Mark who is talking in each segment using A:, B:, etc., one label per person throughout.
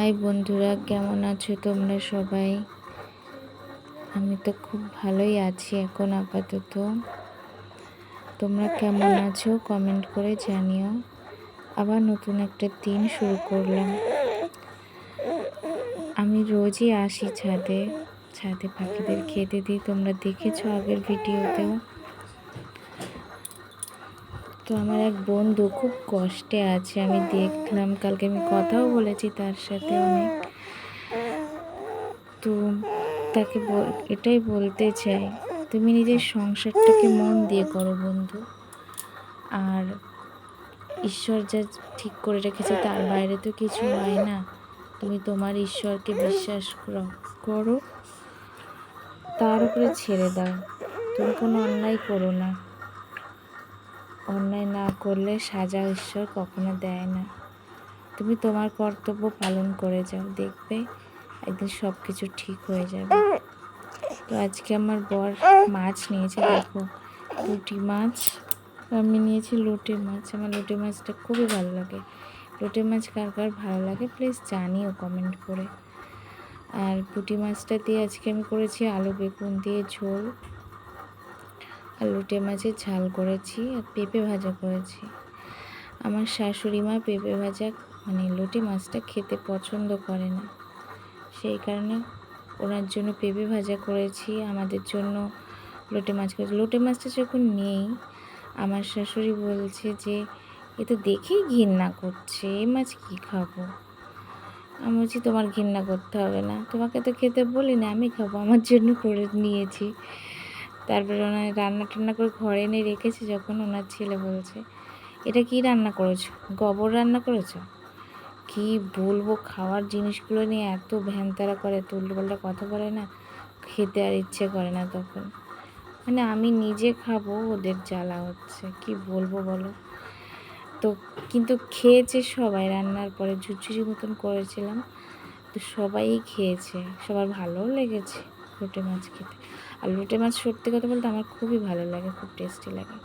A: High বন্ধুরা, কেমন আছো তোমরা সবাই? আমি তো খুব ভালোই আছি এখন আপাতত। তোমরা কেমন আছো কমেন্ট করে জানিও। আবার নতুন একটা দিন শুরু করলাম। আমি রোজই আসি ছাদে পাখিদের খেতে দিই, তোমরা দেখেছো আগের ভিডিওতেও। তো আমার এক বন্ধু খুব কষ্টে আছে, আমি দেখলাম, কালকে আমি কথাও বলেছি তার সাথে অনেক। তো তাকে এটাই বলতে চাই, তুমি নিজের সংসারটাকে মন দিয়ে করো বন্ধু। আর ঈশ্বর যা ঠিক করে রেখেছে তার বাইরে তো কিছু হয় না। তুমি তোমার ঈশ্বরকে বিশ্বাস করো, তার উপরে ছেড়ে দাও। তুমি কোনো অন্যায় করো না। অন্যায় না করলে সাজা ঈশ্বর কখনো দেয় না। তুমি তোমার কর্তব্য পালন করে যাও, দেখবে একদিন সব কিছু ঠিক হয়ে যাবে। তো আজকে আমার বর মাছ নিয়েছে, দেখো পুঁটি মাছ। আমি নিয়েছি লোটে মাছ। আমার লোটে মাছটা খুবই ভালো লাগে। লোটে মাছ কার কার ভালো লাগে প্লিজ জানিও কমেন্ট করে। আর পুঁটি মাছটা দিয়ে আজকে আমি করেছি আলু বেগুন দিয়ে ঝোল, আর লোটে মাছের ঝাল করেছি, আর পেঁপে ভাজা করেছি। আমার শাশুড়ি মা পেঁপে ভাজা লোটে মাছটা খেতে পছন্দ করে না, সেই কারণে ওনার জন্য পেঁপে ভাজা করেছি, আমাদের জন্য লোটে মাছ করেছি। লোটে মাছটা যখন নেই, আমার শাশুড়ি বলছে যে এ তো দেখেই ঘৃণা করছে, এ মাছ কী খাবো। আমি বলছি তোমার ঘৃণা করতে হবে না, তোমাকে তো খেতে বলি না, আমি খাবো, আমার জন্য করে নিয়েছি। তারপরে ওনার রান্না টান্না করে ঘরে এনে রেখেছে, যখন ওনার ছেলে বলছে এটা কি রান্না করেছো, গোবর রান্না করেছো। কি বলবো, খাওয়ার জিনিসগুলো নিয়ে এত ভ্যানতারা করে, এত উল্টোপাল্টা কথা বলে না, খেতে আর ইচ্ছে করে না তখন। আমি নিজে খাবো, ওদের জ্বালা হচ্ছে, কি বলবো বলো। তো কিন্তু খেয়েছে সবাই, রান্নার পরে ঝুরঝুরি মতন করেছিলাম, তো সবাই খেয়েছে, সবার ভালোও লেগেছে লোটে মাছ খেতে। আর লোটে মাছ সত্যি কথা বলতে আমার খুবই ভালো লাগে, খুব টেস্টি লাগে।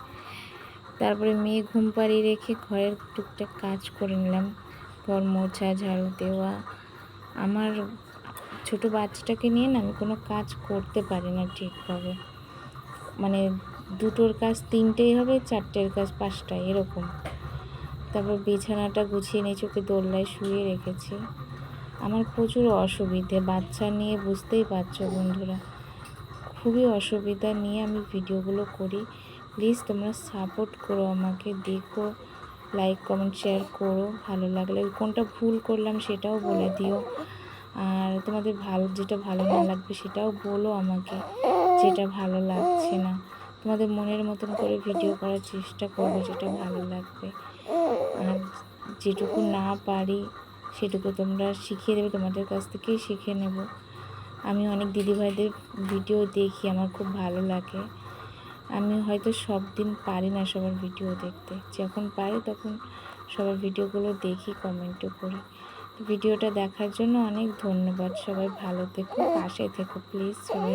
A: তারপরে মেয়ে ঘুম পাড়িয়ে রেখে ঘরের টুকটাক কাজ করে নিলাম, ঘর মোছা, ঝাড়ু দেওয়া। আমার ছোটো বাচ্চাটাকে নিয়ে না আমি কোনো কাজ করতে পারি না ঠিকভাবে, দুটোর কাজ তিনটেই হবে, চারটের কাজ পাঁচটায়, এরকম। তারপর বিছানাটা গুছিয়ে নিয়ে ওকে দোলনায় শুয়ে রেখেছি। আমার প্রচুর অসুবিধে বাচ্চা নিয়ে, বুঝতেই পারছো বন্ধুরা, খুবই অসুবিধা নিয়ে আমি ভিডিওগুলো করি। প্লিজ তোমরা সাপোর্ট করো আমাকে, দেখো, লাইক কমেন্ট শেয়ার করো। ভালো লাগলে কোনটা ভুল করলাম সেটাও বলে দিও, আর তোমাদের যেটা ভালো না লাগবে সেটাও বলো আমাকে, যেটা ভালো লাগছে না। তোমাদের মনের মতন করে ভিডিও করার চেষ্টা করবো, যেটা ভালো লাগবে। আর যেটুকু না পারি সেটুকু তোমরা শিখিয়ে দেবে, তোমাদের কাছ থেকেই শিখে নেব। আমি অনেক দিদিভাইদের ভিডিও দেখি, আমার খুব ভালো লাগে। আমি হয়তো সব দিন পারি না সবার ভিডিও দেখতে, যখন পারি তখন সবার ভিডিওগুলো দেখি, কমেন্টও করি। ভিডিওটা দেখার জন্য অনেক ধন্যবাদ। সবাই ভালো থেকো, পাশে থেকো প্লিজ, সবাই।